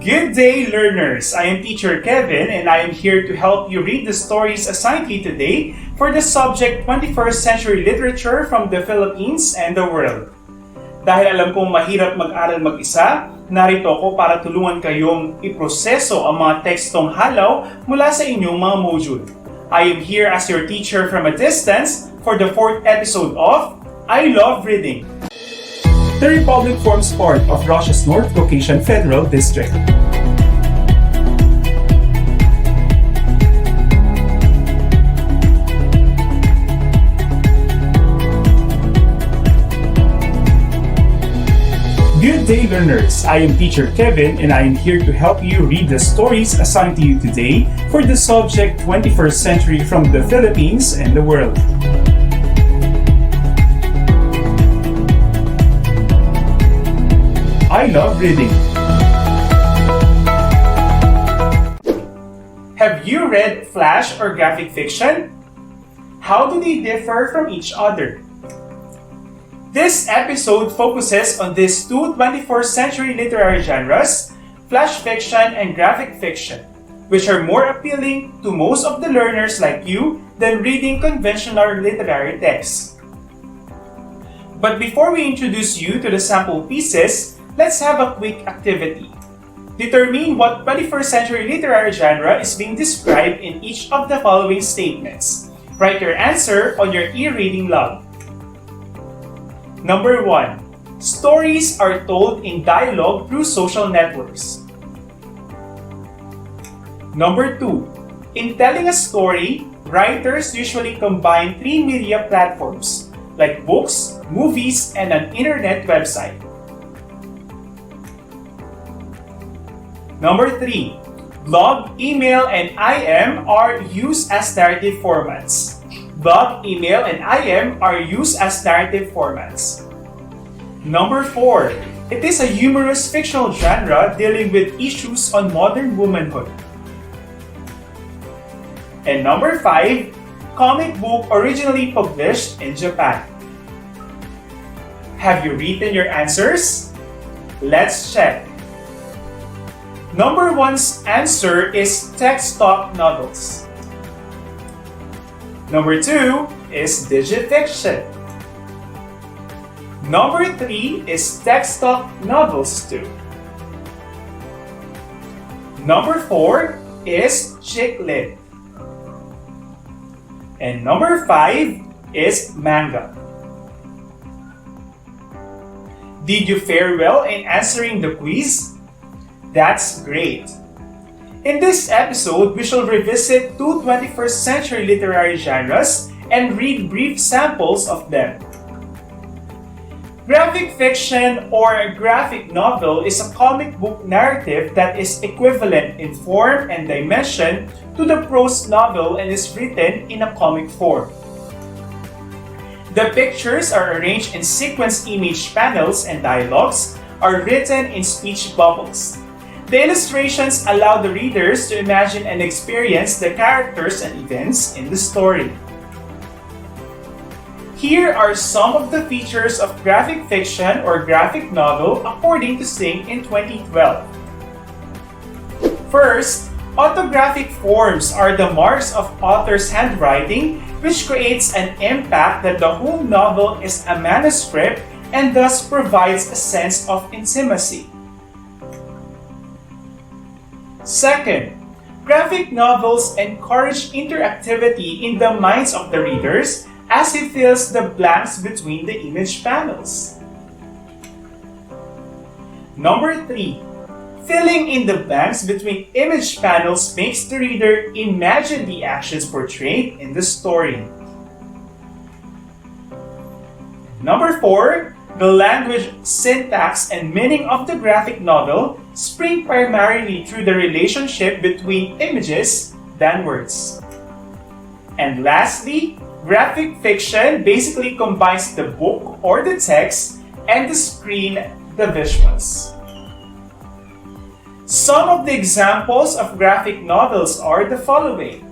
Good day, learners! I am Teacher Kevin and I am here to help you read the stories assigned to you today for the subject 21st Century Literature from the Philippines and the World. Dahil alam kong mahirap mag-aral mag-isa, narito ako para tulungan kayong iproseso ang mga tekstong halaw mula sa inyong mga module. I am here as your teacher from a distance for the 4th episode of I Love Reading. The Republic forms part of Russia's North Caucasian Federal District. Good day, learners! I am Teacher Kevin and I am here to help you read the stories assigned to you today for the subject 21st Century from the Philippines and the World. I love reading. Have you read flash or graphic fiction? How do they differ from each other? This episode focuses on these two 21st century literary genres, flash fiction and graphic fiction, which are more appealing to most of the learners like you than reading conventional literary texts. But before we introduce you to the sample pieces, let's have a quick activity. Determine what 21st century literary genre is being described in each of the following statements. Write your answer on your e-reading log. Number 1. Stories are told in dialogue through social networks. Number 2. In telling a story, writers usually combine 3 media platforms like books, movies, and an internet website. Number 3. Blog, email, and IM are used as narrative formats. Blog, email, and IM are used as narrative formats. Number 4. It is a humorous fictional genre dealing with issues on modern womanhood. And number 5. Comic book originally published in Japan. Have you written your answers? Let's check. Number 1's answer is text-talk novels. Number 2 is digifiction. Number 3 is text-talk novels too. Number 4 is chick lit. And number 5 is manga. Did you fare well in answering the quiz? That's great! In this episode, we shall revisit two 21st century literary genres and read brief samples of them. Graphic fiction or a graphic novel is a comic book narrative that is equivalent in form and dimension to the prose novel and is written in a comic form. The pictures are arranged in sequence image panels and dialogues are written in speech bubbles. The illustrations allow the readers to imagine and experience the characters and events in the story. Here are some of the features of graphic fiction or graphic novel according to Singh in 2012. First, autographic forms are the marks of author's handwriting, which creates an impact that the whole novel is a manuscript and thus provides a sense of intimacy. Second, graphic novels encourage interactivity in the minds of the readers as he fills the blanks between the image panels. Number 3. Filling in the blanks between image panels makes the reader imagine the actions portrayed in the story. Number 4. The language, syntax, and meaning of the graphic novel spring primarily through the relationship between images than words. And lastly, graphic fiction basically combines the book or the text and the screen, the visuals. Some of the examples of graphic novels are the following.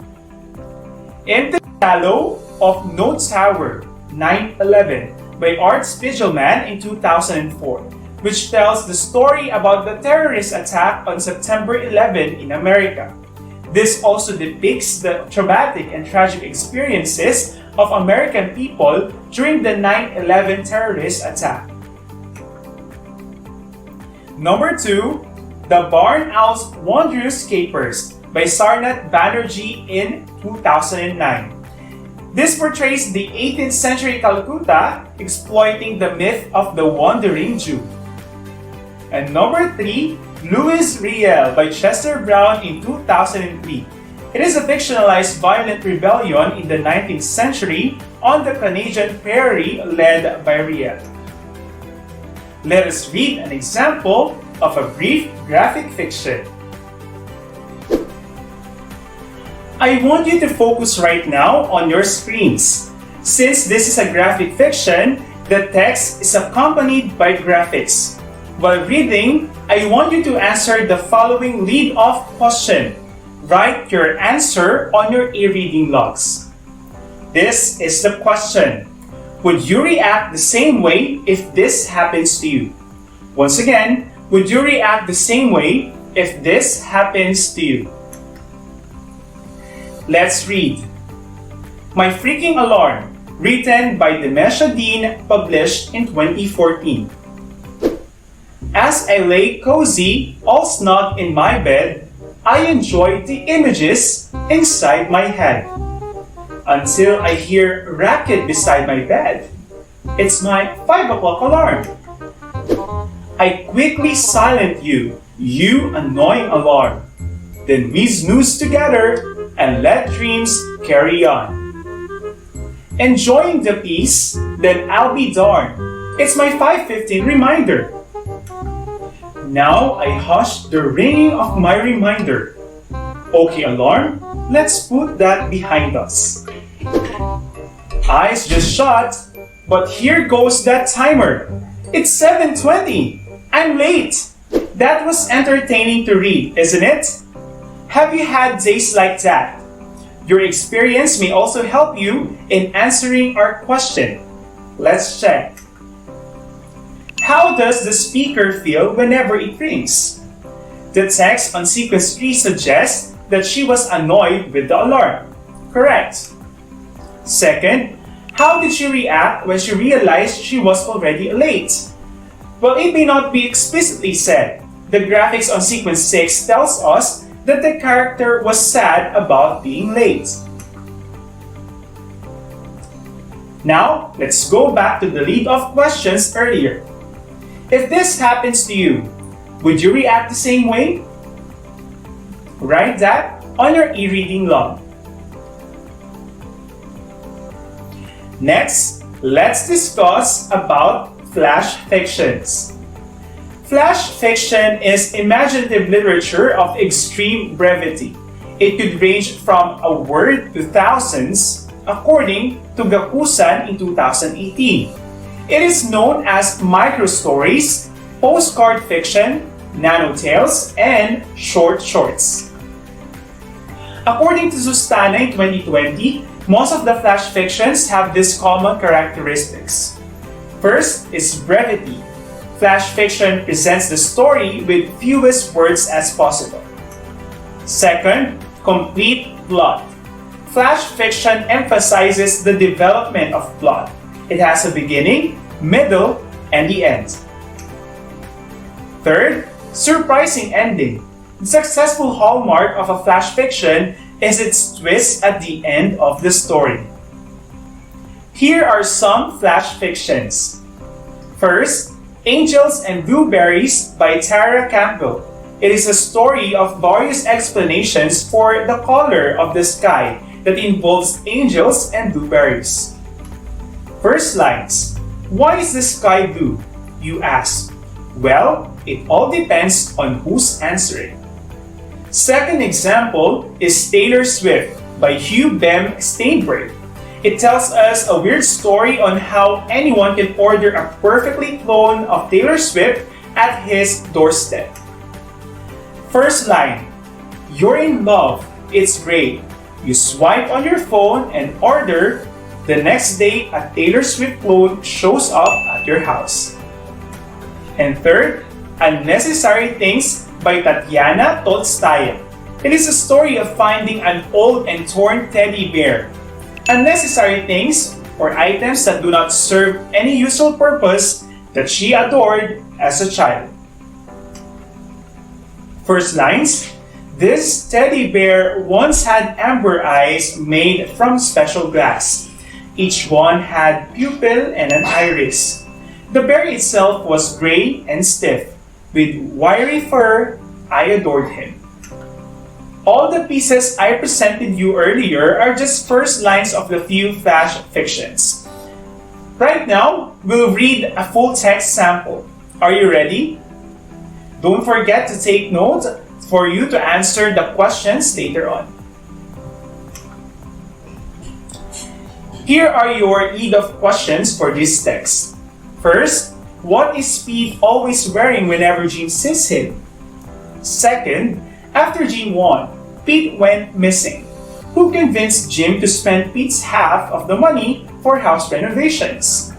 In the Shadow of No Tower, 9/11, by Art Spiegelman in 2004. which tells the story about the terrorist attack on September 11 in America. This also depicts the traumatic and tragic experiences of American people during the 9/11 terrorist attack. Number 2, The Barn Owl's Wondrous Capers by Sarnath Banerjee in 2009. This portrays the 18th century Calcutta exploiting the myth of the Wandering Jew. And number 3, Louis-Riel by Chester Brown in 2003. It is a fictionalized violent rebellion in the 19th century on the Canadian prairie led by Riel. Let us read an example of a brief graphic fiction. I want you to focus right now on your screens. Since this is a graphic fiction, the text is accompanied by graphics. While reading, I want you to answer the following lead-off question. Write your answer on your e-reading logs. This is the question. Would you react the same way if this happens to you? Once again, would you react the same way if this happens to you? Let's read. My Freaking Alarm, written by Dimesha Dean, published in 2014. As I lay cozy, all snug in my bed, I enjoy the images inside my head. Until I hear racket beside my bed. It's my 5 o'clock alarm. I quickly silent you, you annoying alarm. Then we snooze together and let dreams carry on. Enjoying the peace, then I'll be darned. It's my 5:15 reminder. Now I hush the ringing of my reminder. Okay, alarm, let's put that behind us. Eyes just shut, but here goes that timer. It's 7:20. I'm late. That was entertaining to read, isn't it? Have you had days like that? Your experience may also help you in answering our question. Let's check. How does the speaker feel whenever it rings? The text on sequence 3 suggests that she was annoyed with the alarm. Correct. Second, how did she react when she realized she was already late? Well, it may not be explicitly said. The graphics on sequence 6 tells us that the character was sad about being late. Now, let's go back to the lead-off questions earlier. If this happens to you, would you react the same way? Write that on your e-reading log. Next, let's discuss about flash fictions. Flash fiction is imaginative literature of extreme brevity. It could range from a word to thousands, according to Gakusan in 2018. It is known as micro-stories, postcard fiction, nano-tales, and short shorts. According to Sustana in 2020, most of the flash fictions have these common characteristics. First is brevity. Flash fiction presents the story with fewest words as possible. Second, complete plot. Flash fiction emphasizes the development of plot. It has a beginning, middle, and the end. Third, surprising ending. The successful hallmark of a flash fiction is its twist at the end of the story. Here are some flash fictions. First, Angels and Blueberries by Tara Campbell. It is a story of various explanations for the color of the sky that involves angels and blueberries. First lines. Why is the sky blue? You ask. Well, it all depends on who's answering. Second example is Taylor Swift by Hugh Bem Steinberg. It tells us a weird story on how anyone can order a perfectly clone of Taylor Swift at his doorstep. First line. You're in love. It's great. You swipe on your phone and order. The next day, a Taylor Swift clone shows up at your house. And third, Unnecessary Things by Tatiana Tolstaya. It is a story of finding an old and torn teddy bear. Unnecessary things, or items that do not serve any useful purpose, that she adored as a child. First lines: this teddy bear once had amber eyes made from special glass. Each one had pupil and an iris. The bear itself was gray and stiff. With wiry fur, I adored him. All the pieces I presented you earlier are just first lines of the few flash fictions. Right now, we'll read a full text sample. Are you ready? Don't forget to take note for you to answer the questions later on. Here are your ED of questions for this text. First, what is Pete always wearing whenever Jim sees him? Second, after Jim won, Pete went missing. Who convinced Jim to spend Pete's half of the money for house renovations?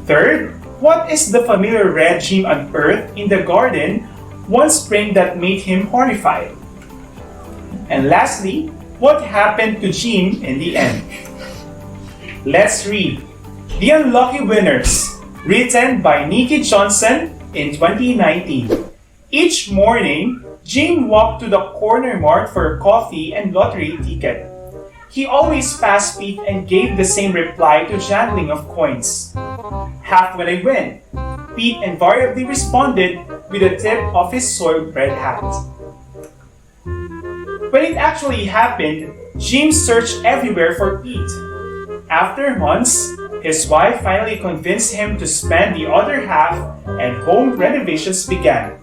Third, what is the familiar red Jim unearthed in the garden one spring that made him horrified? And lastly, what happened to Jim in the end? Let's read The Unlucky Winners, written by Nikki Johnson in 2019. Each morning, Jim walked to the corner mart for a coffee and lottery ticket. He always passed Pete and gave the same reply to jangling of coins. Half when I win, Pete invariably responded with a tip of his soiled red hat. When it actually happened, Jim searched everywhere for Pete. After months, his wife finally convinced him to spend the other half and home renovations began.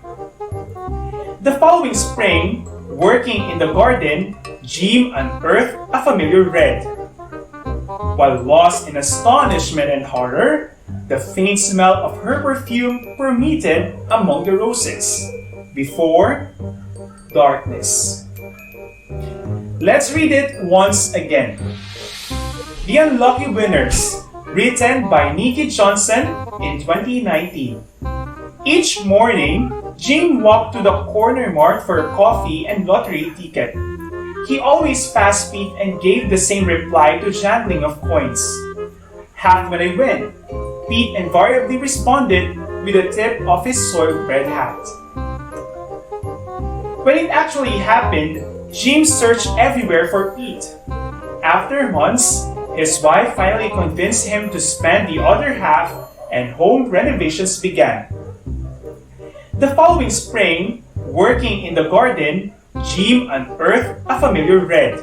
The following spring, working in the garden, Jim unearthed a familiar red. While lost in astonishment and horror, the faint smell of her perfume permeated among the roses. Before darkness. Let's read it once again. The Unlucky Winners, written by Nikki Johnson in 2019. Each morning, Jim walked to the corner mart for a coffee and lottery ticket. He always passed Pete and gave the same reply to jangling of coins. Half when I win, Pete invariably responded with a tip of his soiled red hat. When it actually happened, Jim searched everywhere for Pete. After months, his wife finally convinced him to spend the other half and home renovations began. The following spring, working in the garden, Jim unearthed a familiar red.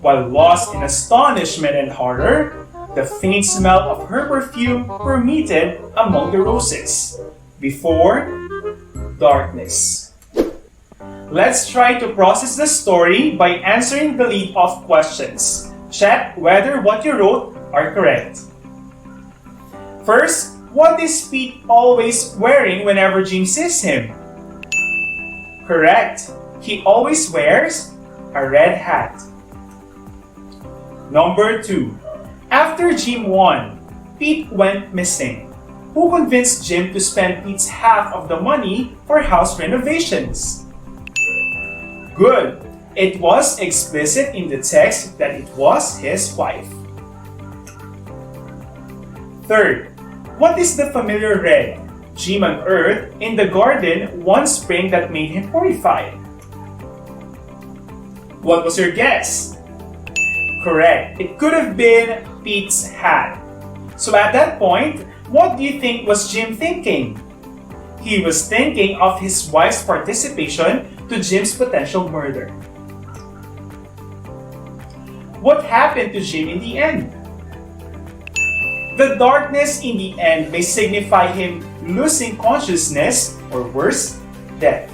While lost in astonishment and horror, the faint smell of her perfume permeated among the roses. Before darkness. Let's try to process the story by answering the lead-off questions. Check whether what you wrote are correct. First, what is Pete always wearing whenever Jim sees him? Correct. He always wears a red hat. Number 2. After Jim won, Pete went missing. Who convinced Jim to spend Pete's half of the money for house renovations? Good. It was explicit in the text that it was his wife. Third, what is the familiar red Jim unearthed in the garden one spring that made him horrified? What was your guess? Correct. It could have been Pete's hat. So at that point, what do you think was Jim thinking? He was thinking of his wife's participation to Jim's potential murder. What happened to Jim in the end? The darkness in the end may signify him losing consciousness or worse, death.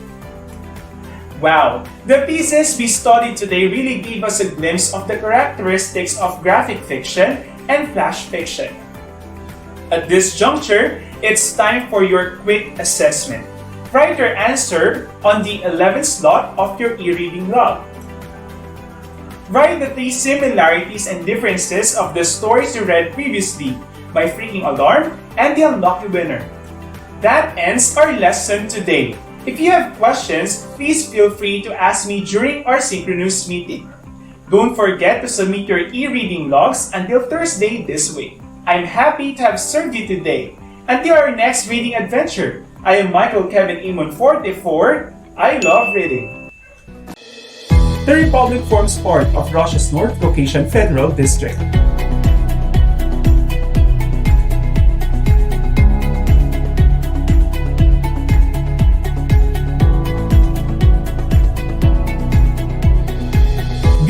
Wow, the pieces we studied today really gave us a glimpse of the characteristics of graphic fiction and flash fiction. At this juncture, it's time for your quick assessment. Write your answer on the 11th slot of your e-reading log. Write the 3 similarities and differences of the stories you read previously by Freaking Alarm and The Unlucky Winner. That ends our lesson today. If you have questions, please feel free to ask me during our synchronous meeting. Don't forget to submit your e-reading logs until Thursday this week. I'm happy to have served you today. Until our next reading adventure, I am Michael Kevin Amon 44. I love reading. The Republic forms part of Russia's North Caucasian Federal District.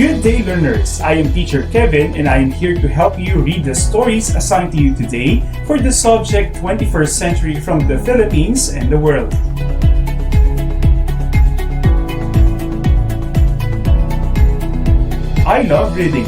Good day, learners! I am Teacher Kevin and I am here to help you read the stories assigned to you today for the subject 21st Century from the Philippines and the World. I love reading.